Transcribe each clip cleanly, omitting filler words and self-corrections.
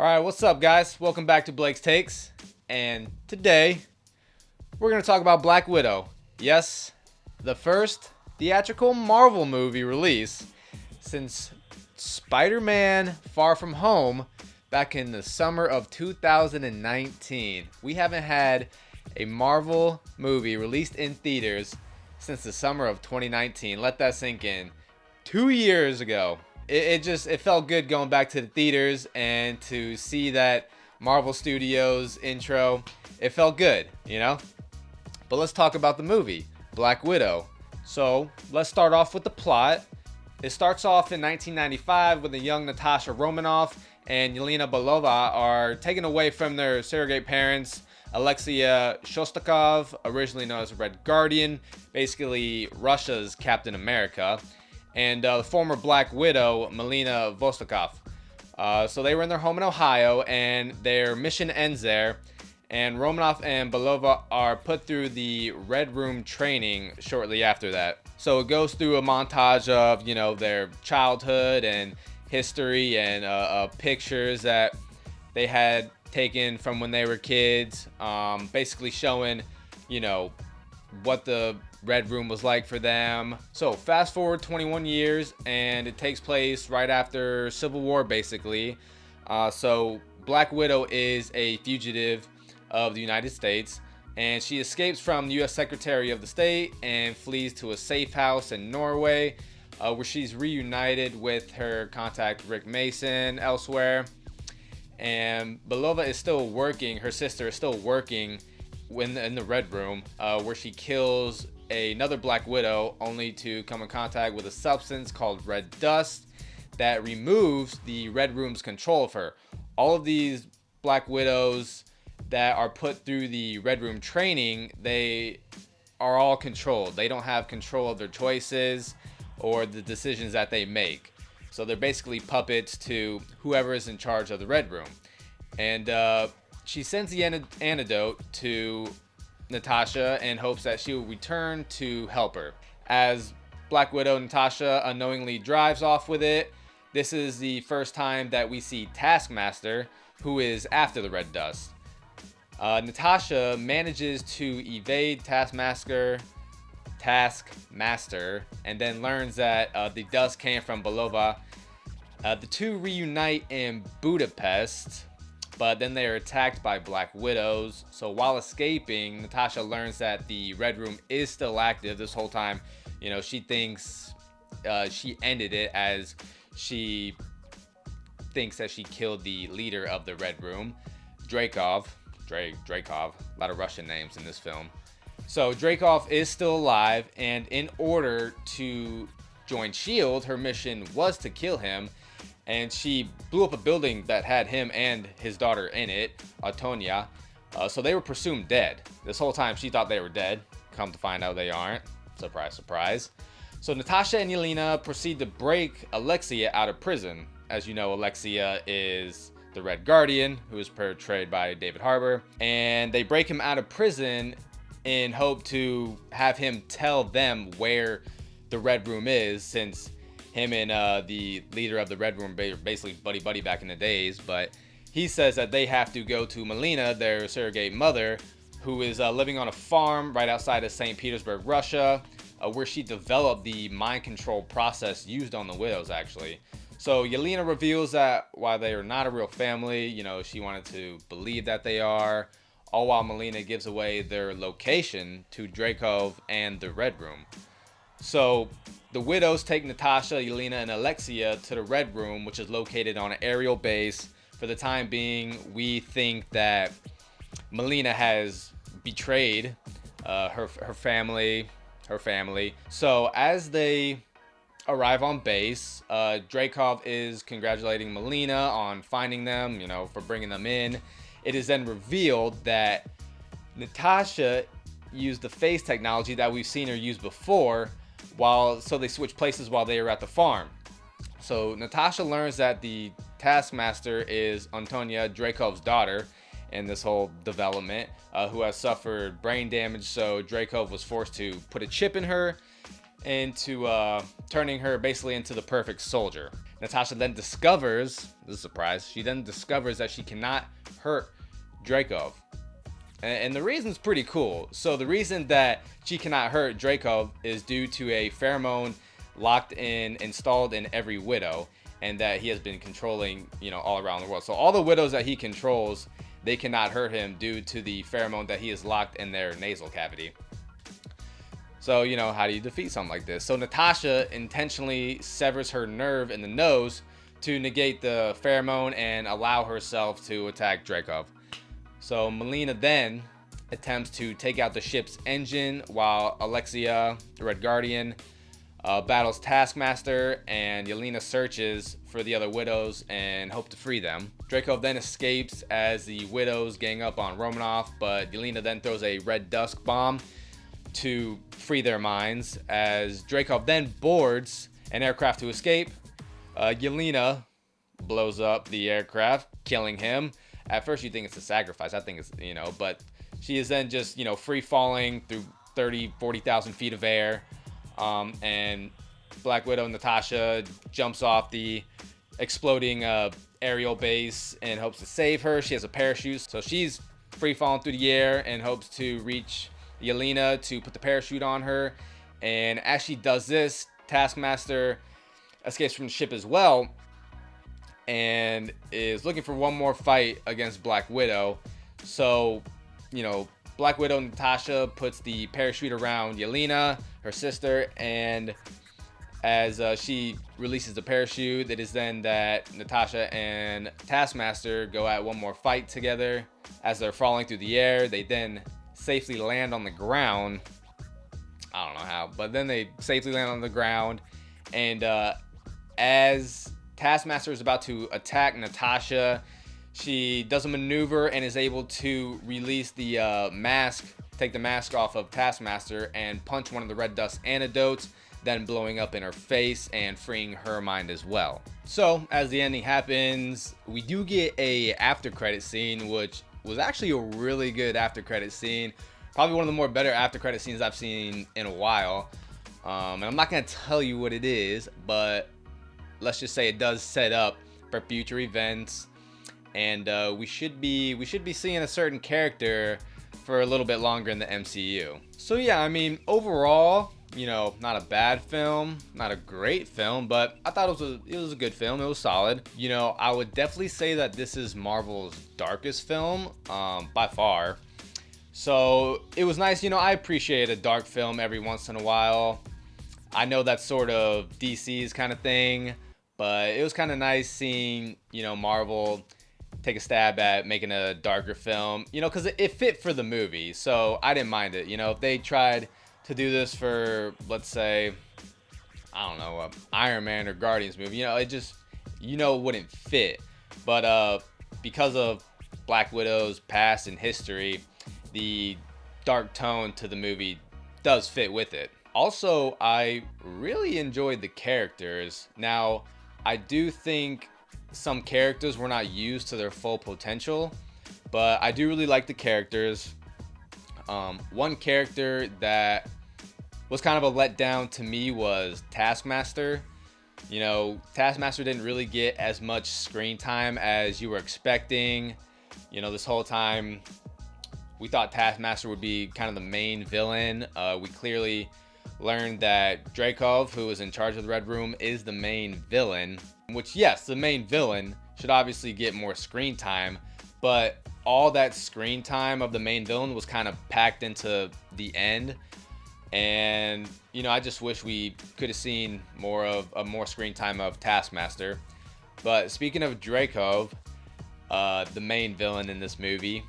All right, what's up, guys? Welcome back to Blake's Takes. And today, we're going to talk about Black Widow. Yes, the first theatrical Marvel movie release since Spider-Man Far From Home back in the summer of 2019. We haven't had a Marvel movie released in theaters since the summer of 2019. Let that sink in. 2 years ago. It felt good going back to the theaters and to see that Marvel Studios intro. It felt good, you know? But let's talk about the movie, Black Widow. So let's start off with the plot. It starts off in 1995 with a young Natasha Romanoff and Yelena Belova are taken away from their surrogate parents, Alexei Shostakov, originally known as Red Guardian, basically Russia's Captain America, and the former Black Widow, Melina Vostokov. So they were in their home in Ohio, and their mission ends there. And Romanoff and Belova are put through the Red Room training shortly after that. So it goes through a montage of, their childhood and history and pictures that they had taken from when they were kids, basically showing, what the Red Room was like for them. So fast forward 21 years, and it takes place right after Civil War, basically. So Black Widow is a fugitive of the United States, and she escapes from the U.S. Secretary of the State and flees to a safe house in Norway, where she's reunited with her contact Rick Mason elsewhere. And Belova is still working, her sister is still working in the Red Room, where she kills another Black Widow, only to come in contact with a substance called red dust that removes the Red Room's control of her. All of these Black Widows that are put through the Red Room training, they are all controlled. They don't have control of their choices or the decisions that they make. So they're basically puppets to whoever is in charge of the Red Room. And she sends the antidote to Natasha in hopes that she will return to help her. As Black Widow Natasha unknowingly drives off with it, this is the first time that we see Taskmaster, who is after the red dust. Natasha manages to evade Taskmaster, and then learns that the dust came from Belova. The two reunite in Budapest, but then they are attacked by Black Widows. So while escaping, Natasha learns that the Red Room is still active this whole time. She thinks she ended it, as she thinks that she killed the leader of the Red Room, Dreykov. A lot of Russian names in this film. So Dreykov is still alive, and in order to join S.H.I.E.L.D., her mission was to kill him. And she blew up a building that had him and his daughter in it, Antonia. So they were presumed dead. This whole time she thought they were dead. Come to find out they aren't. Surprise, surprise. So Natasha and Yelena proceed to break Alexia out of prison. As you know, Alexia is the Red Guardian, who is portrayed by David Harbour. And they break him out of prison in hope to have him tell them where the Red Room is, since him and the leader of the Red Room were basically buddy back in the days. But he says that they have to go to Melina, their surrogate mother, who is living on a farm right outside of St. Petersburg, Russia, where she developed the mind control process used on the widows, actually. So Yelena reveals that while they are not a real family, she wanted to believe that they are, all while Melina gives away their location to Dreykov and the Red Room. So the widows take Natasha, Yelena, and Alexia to the Red Room, which is located on an aerial base. For the time being, we think that Melina has betrayed her family. So as they arrive on base, Dreykov is congratulating Melina on finding them, for bringing them in. It is then revealed that Natasha used the face technology that we've seen her use before, so they switch places while they are at the farm. So Natasha learns that the Taskmaster is Antonia, Dreykov's daughter in this whole development, who has suffered brain damage. So Dreykov was forced to put a chip in her into turning her basically into the perfect soldier. Natasha then discovers, this is a surprise, she then discovers that she cannot hurt Dreykov. And the reason's pretty cool. So the reason that she cannot hurt Dreykov is due to a pheromone installed in every widow, and that he has been controlling, all around the world. So all the widows that he controls, they cannot hurt him due to the pheromone that he has locked in their nasal cavity. So, how do you defeat something like this? So Natasha intentionally severs her nerve in the nose to negate the pheromone and allow herself to attack Dreykov. So Melina then attempts to take out the ship's engine while Alexia, the Red Guardian, battles Taskmaster, and Yelena searches for the other widows and hope to free them. Dreykov then escapes as the widows gang up on Romanov, but Yelena then throws a red dust bomb to free their minds. As Dreykov then boards an aircraft to escape, Yelena blows up the aircraft, killing him. At first you think it's a sacrifice. I think it's, but she is then just, free falling through 40,000 feet of air. And Black Widow Natasha jumps off the exploding aerial base and hopes to save her. She has a parachute, so she's free falling through the air and hopes to reach Yelena to put the parachute on her. And as she does this, Taskmaster escapes from the ship as well and is looking for one more fight against Black Widow. So, Black Widow Natasha puts the parachute around Yelena, her sister, and as she releases the parachute, it is then that Natasha and Taskmaster go at one more fight together. As they're falling through the air, they then safely land on the ground. I don't know how, but then they safely land on the ground. And as Taskmaster is about to attack Natasha, she does a maneuver and is able to release the mask, take the mask off of Taskmaster and punch one of the red dust antidotes, then blowing up in her face and freeing her mind as well. So as the ending happens, we do get a after credit scene, which was actually a really good after credit scene. Probably one of the more better after credit scenes I've seen in a while. And I'm not gonna tell you what it is, but let's just say it does set up for future events. And we should be seeing a certain character for a little bit longer in the MCU. So yeah, I mean, overall, not a bad film, not a great film, but I thought it was a good film. It was solid. I would definitely say that this is Marvel's darkest film, by far. So it was nice. I appreciate a dark film every once in a while. I know that's sort of DC's kind of thing, but it was kind of nice seeing, Marvel take a stab at making a darker film, because it fit for the movie. So I didn't mind it. If they tried to do this for, let's say, I don't know, a Iron Man or Guardians movie, it just, it wouldn't fit. But because of Black Widow's past and history, the dark tone to the movie does fit with it. Also, I really enjoyed the characters. Now, I do think some characters were not used to their full potential, but I do really like the characters. One character that was kind of a letdown to me was Taskmaster. Taskmaster didn't really get as much screen time as you were expecting. This whole time we thought Taskmaster would be kind of the main villain. We clearly learned that Dreykov, who is in charge of the Red Room, is the main villain. Which, yes, the main villain should obviously get more screen time, but all that screen time of the main villain was kind of packed into the end. And, I just wish we could have seen more screen time of Taskmaster. But speaking of Dreykov, the main villain in this movie,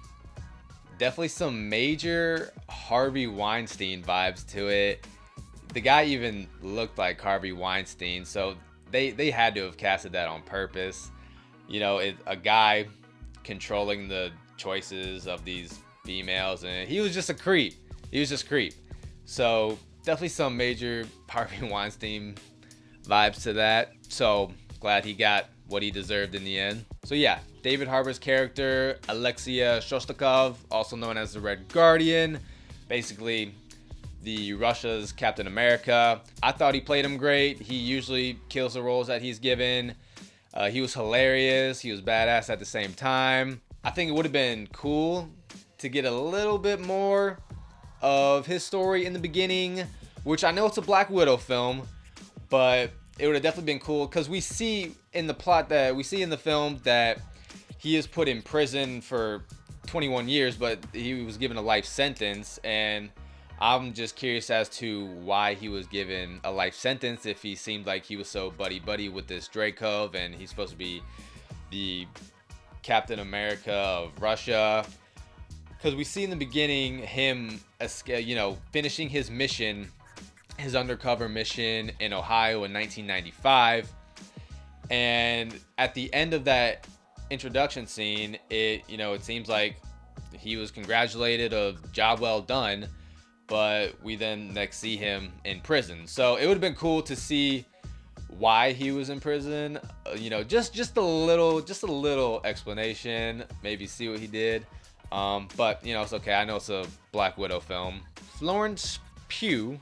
definitely some major Harvey Weinstein vibes to it. The guy even looked like Harvey Weinstein, so they had to have casted that on purpose. A guy controlling the choices of these females, and he was just a creep. So definitely some major Harvey Weinstein vibes to that. So glad he got what he deserved in the end. So yeah, David Harbour's character, Alexia Shostakov, also known as the Red Guardian, basically the Russia's Captain America. I thought he played him great. He usually kills the roles that he's given. He was hilarious. He was badass at the same time. I think it would have been cool to get a little bit more of his story in the beginning, which I know it's a Black Widow film, but it would have definitely been cool because we see in the plot that we see in the film that he is put in prison for 21 years, but he was given a life sentence, and I'm just curious as to why he was given a life sentence if he seemed like he was so buddy-buddy with this Dreykov, and he's supposed to be the Captain America of Russia. Because we see in the beginning him, finishing his mission, his undercover mission in Ohio in 1995. And at the end of that introduction scene, it seems like he was congratulated of job well done, but we then next see him in prison. So it would have been cool to see why he was in prison. Just a little explanation. Maybe see what he did. But it's okay. I know it's a Black Widow film. Florence Pugh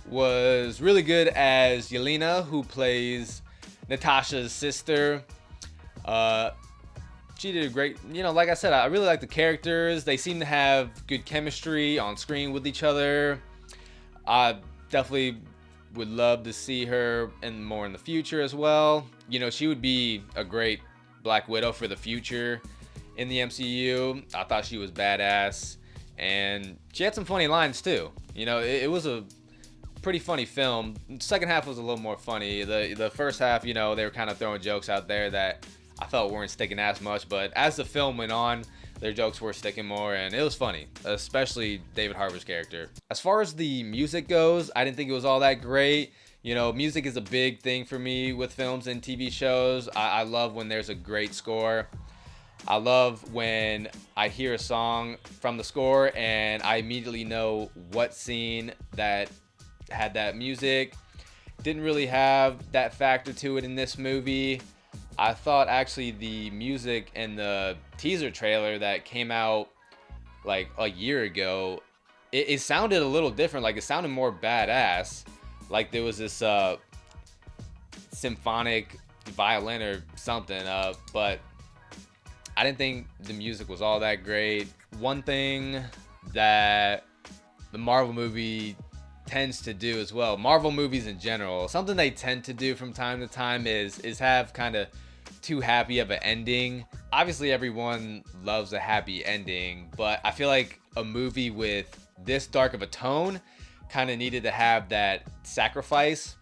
was really good as Yelena, who plays Natasha's sister. She did a great, like I said, I really like the characters. They seem to have good chemistry on screen with each other. I definitely would love to see her more in the future as well. She would be a great Black Widow for the future in the MCU. I thought she was badass, and she had some funny lines too. It was a pretty funny film. The second half was a little more funny. The first half, they were kind of throwing jokes out there that I felt weren't sticking as much, but as the film went on, their jokes were sticking more, and it was funny, especially David Harbour's character. As far as the music goes, I didn't think it was all that great. Music is a big thing for me with films and TV shows. I love when there's a great score. I love when I hear a song from the score and I immediately know what scene that had that music. Didn't really have that factor to it in this movie. I thought actually the music in the teaser trailer that came out like a year ago, it sounded a little different. Like, it sounded more badass. Like there was this symphonic violin or something, but I didn't think the music was all that great. One thing that the Marvel movie tends to do as well, Marvel movies in general, something they tend to do from time to time is have kind of too happy of an ending. Obviously everyone loves a happy ending, but I feel like a movie with this dark of a tone kind of needed to have that sacrifice.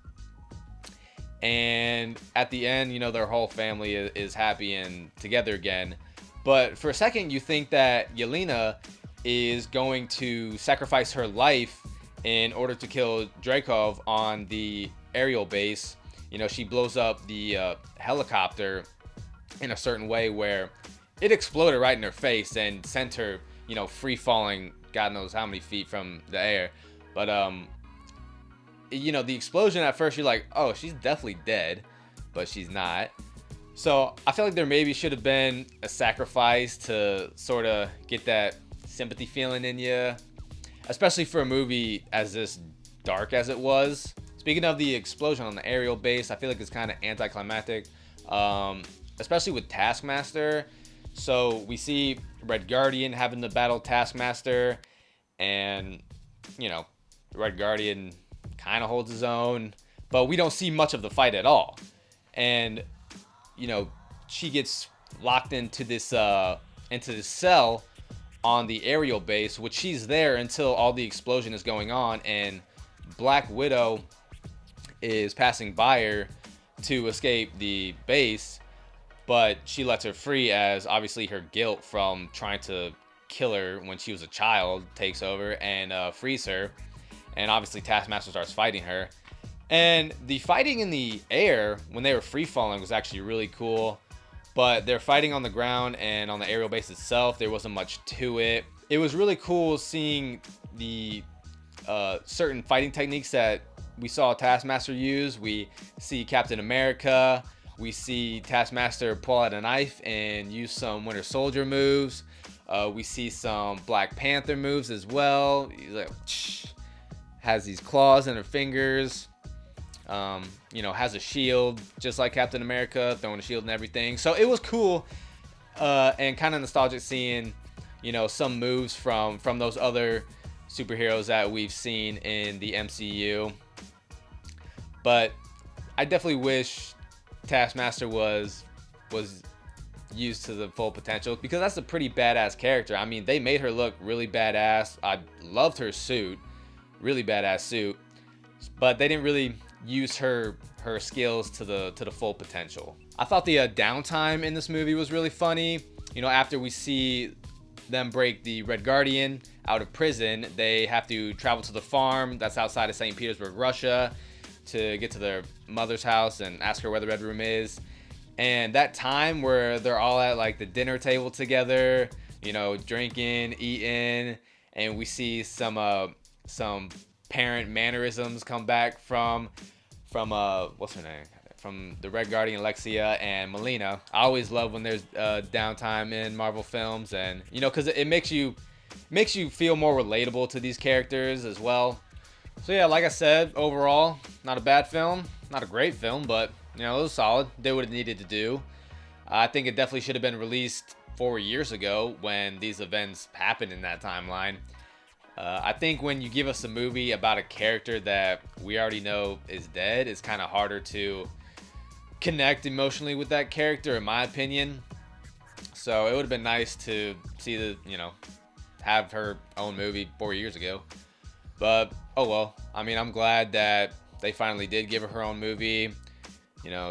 And at the end, their whole family is happy and together again. But for a second, you think that Yelena is going to sacrifice her life in order to kill Dreykov on the aerial base. She blows up the helicopter in a certain way where it exploded right in her face and sent her, free falling God knows how many feet from the air. But, the explosion at first, you're like, oh, she's definitely dead, but she's not. So I feel like there maybe should have been a sacrifice to sort of get that sympathy feeling in you, especially for a movie as this dark as it was. Speaking of the explosion on the aerial base, I feel like it's kind of anticlimactic, especially with Taskmaster. So we see Red Guardian having to battle Taskmaster, and, Red Guardian kind of holds his own, but we don't see much of the fight at all. And, she gets locked into this cell on the aerial base, which she's there until all the explosion is going on, and Black Widow is passing by her to escape the base, but she lets her free as obviously her guilt from trying to kill her when she was a child takes over and frees her. And obviously Taskmaster starts fighting her. And the fighting in the air when they were free falling was actually really cool. But they're fighting on the ground and on the aerial base itself, there wasn't much to it. It was really cool seeing the certain fighting techniques that we saw Taskmaster use. We see Captain America. We see Taskmaster pull out a knife and use some Winter Soldier moves. We see some Black Panther moves as well. He's like, has these claws in her fingers. Has a shield just like Captain America, throwing a shield and everything. So it was cool and kind of nostalgic seeing, some moves from those other superheroes that we've seen in the MCU. But I definitely wish Taskmaster was used to the full potential, because that's a pretty badass character. I mean, they made her look really badass. I loved her suit, really badass suit, but they didn't really use her skills to the full potential. I thought the downtime in this movie was really funny. After we see them break the Red Guardian out of prison, they have to travel to the farm that's outside of St. Petersburg, Russia, to get to their mother's house and ask her where the Red Room is. And that time where they're all at like the dinner table together, drinking, eating, and we see some parent mannerisms come back from what's her name? From the Red Guardian, Alexia and Melina. I always love when there's downtime in Marvel films, and because it makes you feel more relatable to these characters as well. So yeah, like I said, overall, not a bad film, not a great film, but it was solid. Did what it needed to do. I think it definitely should have been released 4 years ago when these events happened in that timeline. I think when you give us a movie about a character that we already know is dead, it's kind of harder to connect emotionally with that character, in my opinion. So it would have been nice to see have her own movie 4 years ago. But oh well. I mean, I'm glad that they finally did give her her own movie.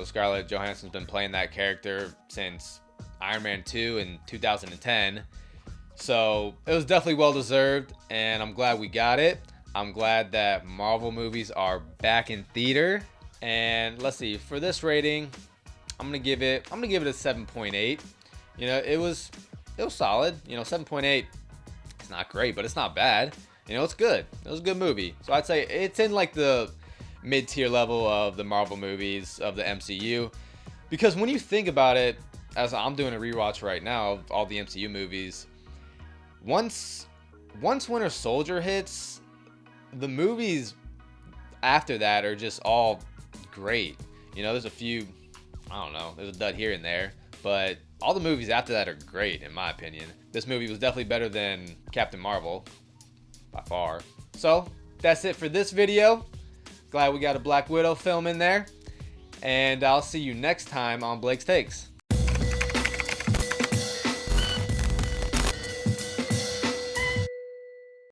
Scarlett Johansson's been playing that character since Iron Man 2 in 2010. So it was definitely well deserved, and I'm glad we got it. I'm glad that Marvel movies are back in theater. And let's see, for this rating, I'm gonna give it a 7.8. It was solid. 7.8. It's not great, but it's not bad. It's good. It was a good movie. So I'd say it's in like the mid-tier level of the Marvel movies of the MCU, because when you think about it, as I'm doing a rewatch right now of all the MCU movies, once Winter Soldier hits, the movies after that are just all great. There's a few, I don't know, there's a dud here and there, but all the movies after that are great in my opinion. This movie was definitely better than Captain Marvel by far. So that's it for this video. Glad we got a Black Widow film in there, and I'll see you next time on Blake's Takes.